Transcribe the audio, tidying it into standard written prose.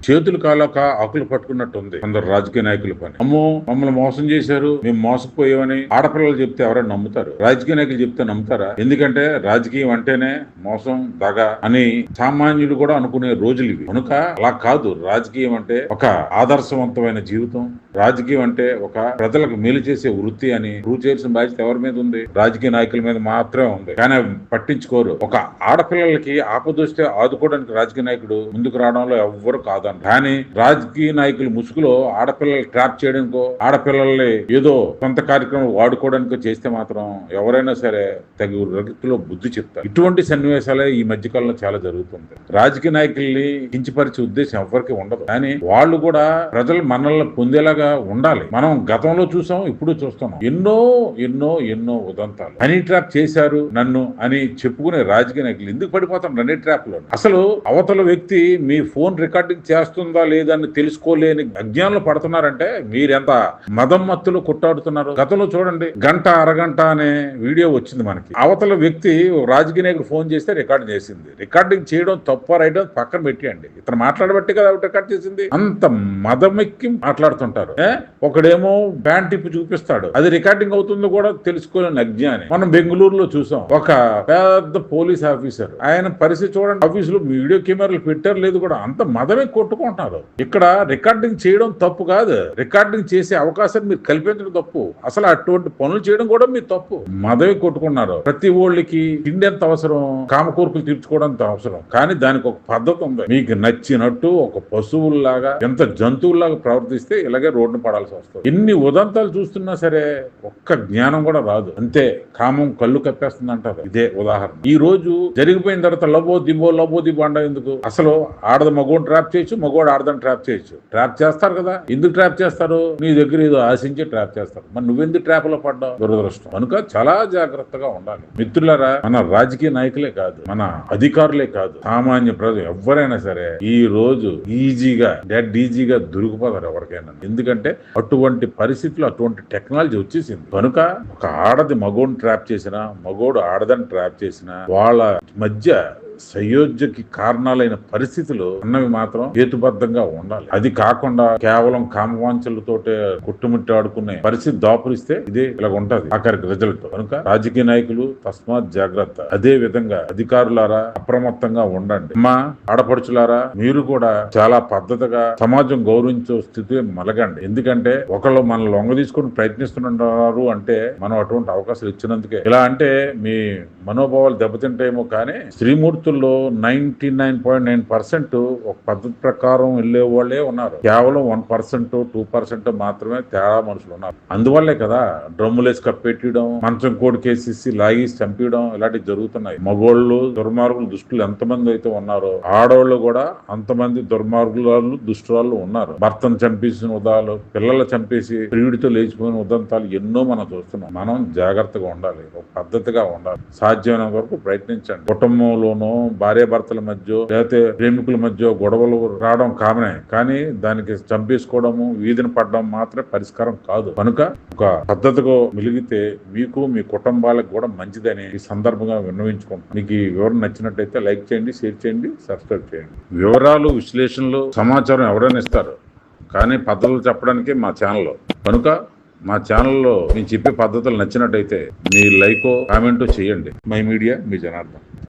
చేతులు కాలాక ఆకులు పట్టుకున్నట్టు ఉంది కొందరు రాజకీయ నాయకుల పని. అమ్మో మమ్మల్ని మోసం చేశారు, మేము మోసపోయామని ఆడపిల్లలు చెప్తే ఎవరైనా నమ్ముతారు? రాజకీయ నాయకులు చెప్తే నమ్ముతారా? ఎందుకంటే రాజకీయం అంటేనే మోసం, దగ అని సామాన్యుడు కూడా అనుకునే రోజులు ఇవి. కనుక అలా కాదు. రాజకీయం అంటే ఒక ఆదర్శవంతమైన జీవితం, రాజకీయం అంటే ఒక ప్రజలకు మేలు చేసే వృత్తి అని ప్రూవ్ చేయాల్సిన బాధ్యత ఎవరి మీద ఉంది? రాజకీయ నాయకుల మీద మాత్రమే ఉంది. కానీ పట్టించుకోరు. ఒక ఆడపిల్లలకి ఆపదొస్తే ఆదుకోవడానికి రాజకీయ నాయకుడు ముందుకు రావడంలో ఎవ్వరు కాదని. కానీ రాజకీయ నాయకులు ముసుగులో ఆడపిల్లలు ట్రాప్ చేయడానికో, ఆడపిల్లల్ని ఏదో సొంత కార్యక్రమం వాడుకోవడానికో చేస్తే మాత్రం ఎవరైనా సరే తగు రీతిలో బుద్ధి చెప్తారు. ఇటువంటి సన్నివేశాలే ఈ మధ్య కాలంలో చాలా జరుగుతుంది. రాజకీయ నాయకుల్ని కించపరిచే ఉద్దేశం ఎవరికి ఉండదు. కానీ వాళ్ళు కూడా ప్రజలు మనల్ని పొందేలాగా ఉండాలి. మనం గతంలో చూసాం, ఇప్పుడు చూస్తున్నాం. ఎన్నో ఎన్నో ఎన్నో ఉదంతాలు. హనీ ట్రాప్ చేశారు నన్ను అని చెప్పుకునే రాజకీయ నాయకులు ఎందుకు పడిపోతాం హనీ ట్రాప్ లో? అసలు అవతల వ్యక్తి మీ ఫోన్ రికార్డింగ్ చేస్తుందా లేదా అని తెలుసుకోలేని అజ్ఞానంలో పడుతున్నారంటే మీరెంత మదం మత్తులో కొట్టాడుతున్నారు. గతంలో చూడండి, గంట అరగంట అనే వీడియో వచ్చింది మనకి. అవతల వ్యక్తి రాజకీయ నాయకుడు ఫోన్ చేస్తే రికార్డ్ చేసింది. రికార్డింగ్ చేయడం తప్ప రైట్ పక్కన పెట్టేయండి, ఇతను మాట్లాడబట్టి కదా రికార్డ్ చేసింది. అంత మదమెక్కి మాట్లాడుతుంటారు. ఒకడేమో బ్యాండ్ టిప్ చూపిస్తాడు, అది రికార్డింగ్ అవుతుందో కూడా తెలుసుకోలేని అజ్ఞాని. మనం బెంగళూరులో చూసాం, ఒక పెద్ద పోలీస్ ఆఫీసర్, ఆయన పరిస్థితి చూడండి. ఆఫీసులో వీడియో కెమెరాలు పెట్టారు లేదు కూడా, అంత మదమే కొట్టుకుంటున్నారు. ఇక్కడ రికార్డింగ్ చేయడం తప్పు కాదు, రికార్డింగ్ చేసే అవకాశాన్ని మీరు కల్పించడం తప్పు. అసలు అటువంటి పనులు చేయడం కూడా మీరు తప్పు. మదమే కొట్టుకున్నారు. ప్రతి ఓళ్ళకి తిండి ఎంత అవసరం, కామకోరికలు తీర్చుకోవడం ఎంత అవసరం. కానీ దానికి ఒక పద్ధతి ఉంది. మీకు నచ్చినట్టు ఒక పశువుల్లాగా, ఎంత జంతువుల్లాగా ప్రవర్తిస్తే ఇలాగే రోడ్డు పడాల్సి వస్తుంది. ఎన్ని ఉదంతాలు చూస్తున్నా సరే ఒక్క జ్ఞానం కూడా రాదు. అంతే, కామం కళ్ళు కప్పేస్తుంది అంటారు. ఇదే ఉదాహరణ. ఈ రోజు జరిగిపోయిన తర్వాత లబో దిబో అండ ఎందుకు? అసలు ఆడద మగోడు ట్రాప్ చేయొచ్చు, మగోడు ఆడదని ట్రాప్ చేయొచ్చు. ట్రాప్ చేస్తారు కదా. ఎందుకు ట్రాప్ చేస్తారు? నీ దగ్గర ఏదో ఆశించి ట్రాప్ చేస్తారు. మరి నువ్వెందుకు ట్రాప్ లో పడ్డావు? దురదృష్టం. కనుక చాలా జాగ్రత్తగా ఉండాలి మిత్రులారా. మన రాజకీయ నాయకులే కాదు, మన అధికారులే కాదు, సామాన్య ప్రజలు ఎవరైనా సరే ఈ రోజు ఈజీగా దొరికిపోతారు ఎవరికైనా. ఎందుకంటే అటువంటి పరిస్థితులు, అటువంటి టెక్నాలజీ వచ్చేసింది. కనుక ఒక ఆడది మగోడిని ట్రాప్ చేసినా, మగోడు ఆడదని ట్రాప్ చేసినా, వాళ్ళ మధ్య సయోధ్యకి కారణాలైన పరిస్థితులు అన్నవి మాత్రం హేతుబద్ధంగా ఉండాలి. అది కాకుండా కేవలం కామవాంఛలతోటే కొట్టుముట్టి ఆడుకునే పరిస్థితి దాపురిస్తే ఇదే ఇలా ఉంటది ఆఖరికి రిజల్ట్. కనుక రాజకీయ నాయకులు తస్మాత్ జాగ్రత్త. అదే విధంగా అధికారులారా అప్రమత్తంగా ఉండండి. అమ్మా ఆడపడుచులారా, మీరు కూడా చాలా పద్ధతిగా సమాజం గౌరవించే స్థితి మలగండి. ఎందుకంటే ఒకళ్ళు మనల్ని లొంగ తీసుకుని ప్రయత్నిస్తున్నారు అంటే మనం అటువంటి అవకాశాలు ఇచ్చినందుకే. ఇలా అంటే మీ మనోభావాలు దెబ్బతింటేమో కానీ శ్రీమూర్తి 99.9% ఒక పద్ధతి ప్రకారం వెళ్లే వాళ్ళే ఉన్నారు. కేవలం 1%, 2% మాత్రమే తేడా మనుషులు ఉన్నారు. అందువల్లే కదా డ్రమ్ములేసి కప్పెట్టడం, మంచం కోడికేసేసి లాగేసి చంపేయడం ఇలాంటివి జరుగుతున్నాయి. మగోళ్ళు దుర్మార్గులు దుష్టులు ఎంతమంది అయితే ఉన్నారో, ఆడవాళ్ళు కూడా అంతమంది దుర్మార్గులు దుష్టురాళ్ళు ఉన్నారు. భర్తను చంపేసిన ఉదాలు, పిల్లలు చంపేసి ప్రియుడితో లేచిపోయిన ఉదంతాలు ఎన్నో మనం చూస్తున్నాం. మనం జాగ్రత్తగా ఉండాలి, ఒక పద్ధతిగా ఉండాలి. సాధ్యమైన వరకు ప్రయత్నించండి. కుటుంబంలోనూ భార్యాభర్తల మధ్య లేకపోతే ప్రేమికుల మధ్య గొడవలు రావడం కామనే, కానీ దానికి చంపేసుకోవడము, వీధిని పడడం మాత్రమే పరిష్కారం కాదు. కనుక ఒక పద్ధతిగా మిలిగితే మీకు, మీ కుటుంబాలకు కూడా మంచిదని ఈ సందర్భంగా విన్నవించుకుంటాం. మీకు ఈ వివరణ నచ్చినట్టయితే లైక్ చేయండి, షేర్ చేయండి, సబ్స్క్రైబ్ చేయండి. వివరాలు, విశ్లేషణలు, సమాచారం ఎవరైనా ఇస్తారు, కానీ పద్ధతులు చెప్పడానికి మా ఛానల్. కనుక మా ఛానల్లో మేము చెప్పే పద్ధతులు నచ్చినట్టయితే మీ లైకో కామెంటో చేయండి. My media, me Janardhan.